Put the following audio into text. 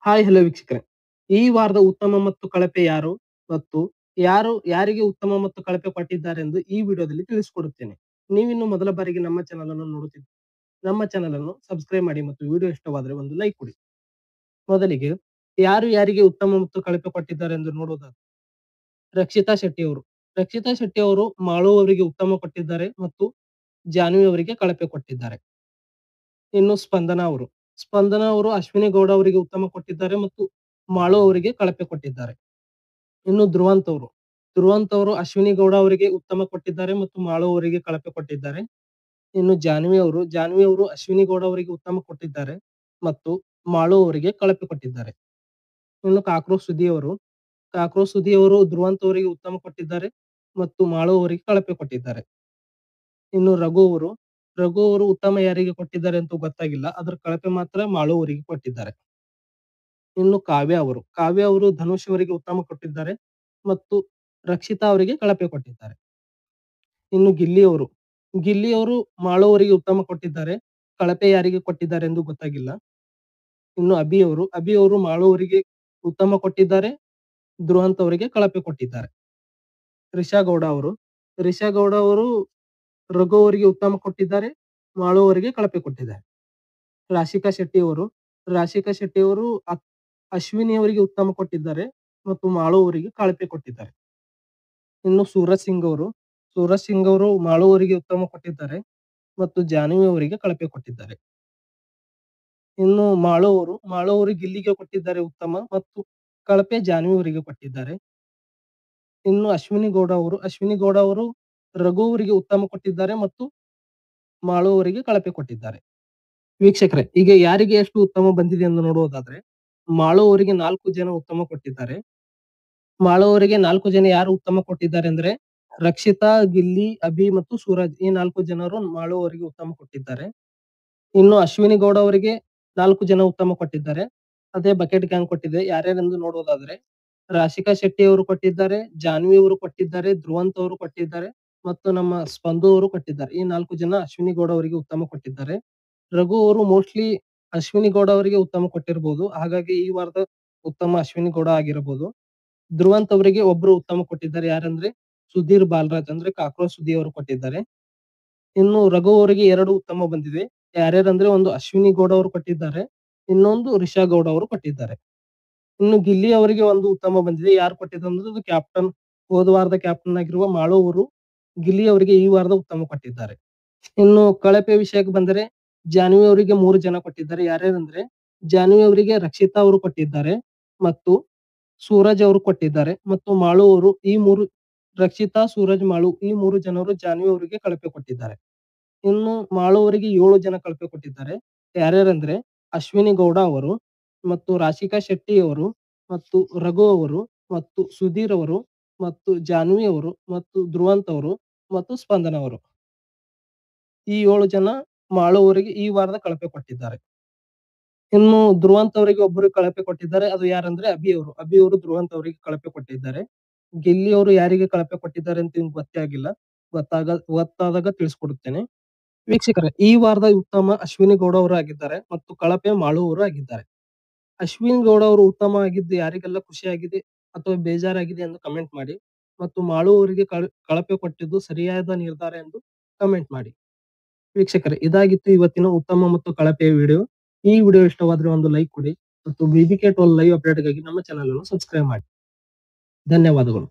Hi hello ವೀಕ್ಷಕರೇ. ಈ ವಾರದ ಉತ್ತಮ ಮತ್ತು ಕಳಪೆ ಯಾರು? ಮತ್ತು ಯಾರಿಗೆ ಉತ್ತಮ ಮತ್ತು ಕಳಪೆ ಕೊಟ್ಟಿದ್ದಾರೆಂದು ಈ ವಿಡಿಯೋದಲ್ಲಿ ತಿಳಿಸಿಕೊಡುತ್ತೇನೆ. ನೀವಿನ್ನು ಮೊದಲ ಬಾರಿಗೆ ನಮ್ಮ ಚಾನಲ್ ಅನ್ನು ನೋಡುತ್ತಿದ್ದರೆ ನಮ್ಮ ಚಾನಲ್ ಅನ್ನು ಸಬ್ಸ್ಕ್ರೈಬ್ ಮಾಡಿ ಮತ್ತು ವಿಡಿಯೋ ಇಷ್ಟವಾದರೆ ಒಂದು ಲೈಕ್ ಕೊಡಿ. ಮೊದಲಿಗೆ ಯಾರಿಗೆ ಉತ್ತಮ ಮತ್ತು ಕಳಪೆ ಕೊಟ್ಟಿದ್ದಾರೆ ಎಂದು ನೋಡುವುದಾದರೆ ರಕ್ಷಿತಾ ಶೆಟ್ಟಿ ಅವರು. ರಕ್ಷಿತಾ ಶೆಟ್ಟಿ ಅವರು ಮಾಳು ಅವರಿಗೆ ಉತ್ತಮ ಕೊಟ್ಟಿದ್ದಾರೆ ಮತ್ತು ಜಾನ್ವಿ ಅವರಿಗೆ ಕಳಪೆ ಕೊಟ್ಟಿದ್ದಾರೆ. ಇನ್ನು ಸ್ಪಂದನಾ ಅವರು ಅಶ್ವಿನಿ ಗೌಡ ಅವರಿಗೆ ಉತ್ತಮ ಕೊಟ್ಟಿದ್ದಾರೆ ಮತ್ತು ಮಾಳು ಅವರಿಗೆ ಕಳಪೆ ಕೊಟ್ಟಿದ್ದಾರೆ. ಇನ್ನು ಧ್ರುವಂತ್ ಅವರು ಅಶ್ವಿನಿ ಗೌಡ ಅವರಿಗೆ ಉತ್ತಮ ಕೊಟ್ಟಿದ್ದಾರೆ ಮತ್ತು ಮಾಳು ಅವರಿಗೆ ಕಳಪೆ ಕೊಟ್ಟಿದ್ದಾರೆ. ಇನ್ನು ಜಾನ್ವಿ ಅವರು ಅಶ್ವಿನಿ ಗೌಡ ಅವರಿಗೆ ಉತ್ತಮ ಕೊಟ್ಟಿದ್ದಾರೆ ಮತ್ತು ಮಾಳು ಅವರಿಗೆ ಕಳಪೆ ಕೊಟ್ಟಿದ್ದಾರೆ. ಇನ್ನು ಕಾಕ್ರೋಚ್ ಸುದಿ ಅವರು ಧ್ರುವಂತ್ ಅವರಿಗೆ ಉತ್ತಮ ಕೊಟ್ಟಿದ್ದಾರೆ ಮತ್ತು ಮಾಳು ಅವರಿಗೆ ಕಳಪೆ ಕೊಟ್ಟಿದ್ದಾರೆ. ಇನ್ನು ರಘು ಅವರು ಉತ್ತಮ ಯಾರಿಗೆ ಕೊಟ್ಟಿದ್ದಾರೆ ಅಂತ ಗೊತ್ತಾಗಿಲ್ಲ, ಅದರ ಕಳಪೆ ಮಾತ್ರ ಮಾಳು ಅವರಿಗೆ ಕೊಟ್ಟಿದ್ದಾರೆ. ಇನ್ನು ಕಾವ್ಯ ಅವರು ಧನುಷ್ ಅವರಿಗೆ ಉತ್ತಮ ಕೊಟ್ಟಿದ್ದಾರೆ ಮತ್ತು ರಕ್ಷಿತಾ ಅವರಿಗೆ ಕಳಪೆ ಕೊಟ್ಟಿದ್ದಾರೆ. ಇನ್ನು ಗಿಲ್ಲಿ ಅವರು ಮಾಳು ಅವರಿಗೆ ಉತ್ತಮ ಕೊಟ್ಟಿದ್ದಾರೆ, ಕಳಪೆ ಯಾರಿಗೆ ಕೊಟ್ಟಿದ್ದಾರೆ ಎಂದು ಗೊತ್ತಾಗಿಲ್ಲ. ಇನ್ನು ಅಭಿ ಅವರು ಮಾಳು ಅವರಿಗೆ ಉತ್ತಮ ಕೊಟ್ಟಿದ್ದಾರೆ, ಧ್ರುವಂತ್ ಅವರಿಗೆ ಕಳಪೆ ಕೊಟ್ಟಿದ್ದಾರೆ. ರಿಷಾ ಗೌಡ ಅವರು ರಘು ಅವರಿಗೆ ಉತ್ತಮ ಕೊಟ್ಟಿದ್ದಾರೆ, ಮಾಳು ಅವರಿಗೆ ಕಳಪೆ ಕೊಟ್ಟಿದ್ದಾರೆ. ರಾಶಿಕಾ ಶೆಟ್ಟಿ ಅವರು ಅಶ್ವಿನಿ ಅವರಿಗೆ ಉತ್ತಮ ಕೊಟ್ಟಿದ್ದಾರೆ ಮತ್ತು ಮಾಳು ಅವರಿಗೆ ಕಳಪೆ ಕೊಟ್ಟಿದ್ದಾರೆ. ಇನ್ನು ಸೂರಜ್ ಸಿಂಗ್ ಅವರು ಮಾಳು ಅವರಿಗೆ ಉತ್ತಮ ಕೊಟ್ಟಿದ್ದಾರೆ ಮತ್ತು ಜಾನ್ವಿ ಅವರಿಗೆ ಕಳಪೆ ಕೊಟ್ಟಿದ್ದಾರೆ. ಇನ್ನು ಮಾಳು ಅವರು ಗಿಲ್ಲಿಗೆ ಕೊಟ್ಟಿದ್ದಾರೆ ಉತ್ತಮ ಮತ್ತು ಕಳಪೆ ಜಾನ್ವಿ ಅವರಿಗೆ ಕೊಟ್ಟಿದ್ದಾರೆ. ಇನ್ನು ಅಶ್ವಿನಿ ಗೌಡ ಅವರು ರಘು ಅವರಿಗೆ ಉತ್ತಮ ಕೊಟ್ಟಿದ್ದಾರೆ ಮತ್ತು ಮಾಳು ಅವರಿಗೆ ಕಳಪೆ ಕೊಟ್ಟಿದ್ದಾರೆ. ವೀಕ್ಷಕರೇ, ಈಗ ಯಾರಿಗೆ ಎಷ್ಟು ಉತ್ತಮ ಬಂದಿದೆ ಎಂದು ನೋಡುವುದಾದ್ರೆ ಮಾಳು ಅವರಿಗೆ 4 ಜನ ಉತ್ತಮ ಕೊಟ್ಟಿದ್ದಾರೆ. ಮಾಳು ಅವರಿಗೆ 4 ಜನ ಯಾರು ಉತ್ತಮ ಕೊಟ್ಟಿದ್ದಾರೆ ಅಂದ್ರೆ ರಕ್ಷಿತಾ, ಗಿಲ್ಲಿ, ಅಭಿ ಮತ್ತು ಸೂರಜ್. ಈ 4 ಜನರು ಮಾಳು ಅವರಿಗೆ ಉತ್ತಮ ಕೊಟ್ಟಿದ್ದಾರೆ. ಇನ್ನು ಅಶ್ವಿನಿ ಗೌಡ ಅವರಿಗೆ 4 ಜನ ಉತ್ತಮ ಕೊಟ್ಟಿದ್ದಾರೆ. ಅದೇ ಬಕೆಟ್ ಗ್ಯಾಂಗ್ ಕೊಟ್ಟಿದೆ. ಯಾರ್ಯಾರೆಂದು ನೋಡುವುದಾದ್ರೆ ರಾಶಿಕಾ ಶೆಟ್ಟಿ ಅವರು ಕೊಟ್ಟಿದ್ದಾರೆ, ಜಾನ್ವಿ ಅವರು ಕೊಟ್ಟಿದ್ದಾರೆ, ಧ್ರುವಂತ್ ಅವರು ಕೊಟ್ಟಿದ್ದಾರೆ ಮತ್ತು ನಮ್ಮ ಸ್ಪಂದು ಅವರು ಕೊಟ್ಟಿದ್ದಾರೆ. ಈ 4 ಜನ ಅಶ್ವಿನಿ ಗೌಡ ಅವರಿಗೆ ಉತ್ತಮ ಕೊಟ್ಟಿದ್ದಾರೆ. ರಘು ಅವರು ಮೋಸ್ಟ್ಲಿ ಅಶ್ವಿನಿ ಗೌಡ ಅವರಿಗೆ ಉತ್ತಮ ಕೊಟ್ಟಿರಬಹುದು, ಹಾಗಾಗಿ ಈ ವಾರದ ಉತ್ತಮ ಅಶ್ವಿನಿ ಗೌಡ ಆಗಿರಬಹುದು. ಧ್ರುವಂತ್ ಅವರಿಗೆ ಒಬ್ರು ಉತ್ತಮ ಕೊಟ್ಟಿದ್ದಾರೆ, ಯಾರಂದ್ರೆ ಸುಧೀರ್ ಬಾಲರಾಜ್ ಅಂದ್ರೆ ಕಾಕ್ರೋಚ್ ಸುದ್ದಿ ಅವರು ಕೊಟ್ಟಿದ್ದಾರೆ. ಇನ್ನು ರಘು ಅವರಿಗೆ 2 ಉತ್ತಮ ಬಂದಿದೆ. ಯಾರ್ಯಾರಂದ್ರೆ ಒಂದು ಅಶ್ವಿನಿ ಗೌಡ ಅವರು ಕೊಟ್ಟಿದ್ದಾರೆ, ಇನ್ನೊಂದು ರಿಷಾ ಗೌಡ ಅವರು ಕೊಟ್ಟಿದ್ದಾರೆ. ಇನ್ನು ಗಿಲ್ಲಿ ಅವರಿಗೆ ಒಂದು ಉತ್ತಮ ಬಂದಿದೆ. ಯಾರು ಕೊಟ್ಟಿದ್ದಾರೆ ಕ್ಯಾಪ್ಟನ್, ಹೋದ ವಾರದ ಕ್ಯಾಪ್ಟನ್ ಆಗಿರುವ ಮಾಳು ಅವರು ಗಿಲ್ಲಿ ಅವರಿಗೆ ಈ ವಾರದ ಉತ್ತಮ ಕೊಟ್ಟಿದ್ದಾರೆ. ಇನ್ನು ಕಳಪೆ ವಿಷಯಕ್ಕೆ ಬಂದರೆ ಜಾನ್ವಿ ಅವರಿಗೆ 3 ಜನ ಕೊಟ್ಟಿದ್ದಾರೆ. ಯಾರ್ಯಾರಂದ್ರೆ ಜಾನ್ವಿ ಅವರಿಗೆ ರಕ್ಷಿತಾ ಅವರು ಕೊಟ್ಟಿದ್ದಾರೆ ಮತ್ತು ಸೂರಜ್ ಅವರು ಕೊಟ್ಟಿದ್ದಾರೆ ಮತ್ತು ಮಾಳು ಅವರು ರಕ್ಷಿತಾ, ಸೂರಜ್, ಮಾಳು ಈ 3 ಜನರು ಜಾನ್ವಿ ಅವರಿಗೆ ಕಳಪೆ ಕೊಟ್ಟಿದ್ದಾರೆ. ಇನ್ನು ಮಾಳು ಅವರಿಗೆ 7 ಜನ ಕಳಪೆ ಕೊಟ್ಟಿದ್ದಾರೆ. ಯಾರ್ಯಾರಂದ್ರೆ ಅಶ್ವಿನಿ ಗೌಡ ಅವರು ಮತ್ತು ರಾಶಿಕಾ ಶೆಟ್ಟಿ ಅವರು ಮತ್ತು ರಘು ಅವರು ಮತ್ತು ಸುಧೀರ್ ಅವರು ಮತ್ತು ಜಾನ್ವಿ ಅವರು ಮತ್ತು ಧ್ರುವಂತ್ ಅವರು ಮತ್ತು ಸ್ಪಂದನ ಅವರು. ಈ 7 ಜನ ಮಾಳು ಅವರಿಗೆ ಈ ವಾರದ ಕಳಪೆ ಕೊಟ್ಟಿದ್ದಾರೆ. ಇನ್ನು ಧ್ರುವಂತ್ ಅವರಿಗೆ ಒಬ್ಬರು ಕಳಪೆ ಕೊಟ್ಟಿದ್ದಾರೆ. ಅದು ಯಾರಂದ್ರೆ ಅಭಿ ಅವರು ಧ್ರುವಂತ್ ಅವರಿಗೆ ಕಳಪೆ ಕೊಟ್ಟಿದ್ದಾರೆ. ಗಿಲ್ಲಿ ಅವರು ಯಾರಿಗೆ ಕಳಪೆ ಕೊಟ್ಟಿದ್ದಾರೆ ಅಂತ ಗೊತ್ತೇ ಆಗಿಲ್ಲ. ಗೊತ್ತಾದಾಗ ತಿಳಿಸ್ಕೊಡುತ್ತೇನೆ. ವೀಕ್ಷಕರೇ, ಈ ವಾರದ ಉತ್ತಮ ಅಶ್ವಿನಿ ಗೌಡ ಅವರು ಆಗಿದ್ದಾರೆ ಮತ್ತು ಕಳಪೆ ಮಾಳು ಅವರು ಆಗಿದ್ದಾರೆ. ಅಶ್ವಿನಿ ಗೌಡ ಅವರು ಉತ್ತಮ ಆಗಿದ್ದು ಯಾರಿಗೆಲ್ಲ ಖುಷಿಯಾಗಿದೆ ಅಥವಾ ಬೇಜಾರಾಗಿದೆ ಎಂದು ಕಮೆಂಟ್ ಮಾಡಿ ಮತ್ತು ಮಾಳು ಅವರಿಗೆ ಕಳಪೆ ಕೊಟ್ಟಿದ್ದು ಸರಿಯಾದ ನಿರ್ಧಾರ ಎಂದು ಕಮೆಂಟ್ ಮಾಡಿ. ವೀಕ್ಷಕರೇ, ಇದಾಗಿತ್ತು ಇವತ್ತಿನ ಉತ್ತಮ ಮತ್ತು ಕಳಪೆಯ ವಿಡಿಯೋ. ಈ ವಿಡಿಯೋ ಇಷ್ಟವಾದ್ರೆ ಒಂದು ಲೈಕ್ ಕೊಡಿ ಮತ್ತು BBK12 ಲೈವ್ ಅಪ್ಡೇಟ್ಗಾಗಿ ನಮ್ಮ ಚಾನಲ್ ಅನ್ನು ಸಬ್ಸ್ಕ್ರೈಬ್ ಮಾಡಿ. ಧನ್ಯವಾದಗಳು.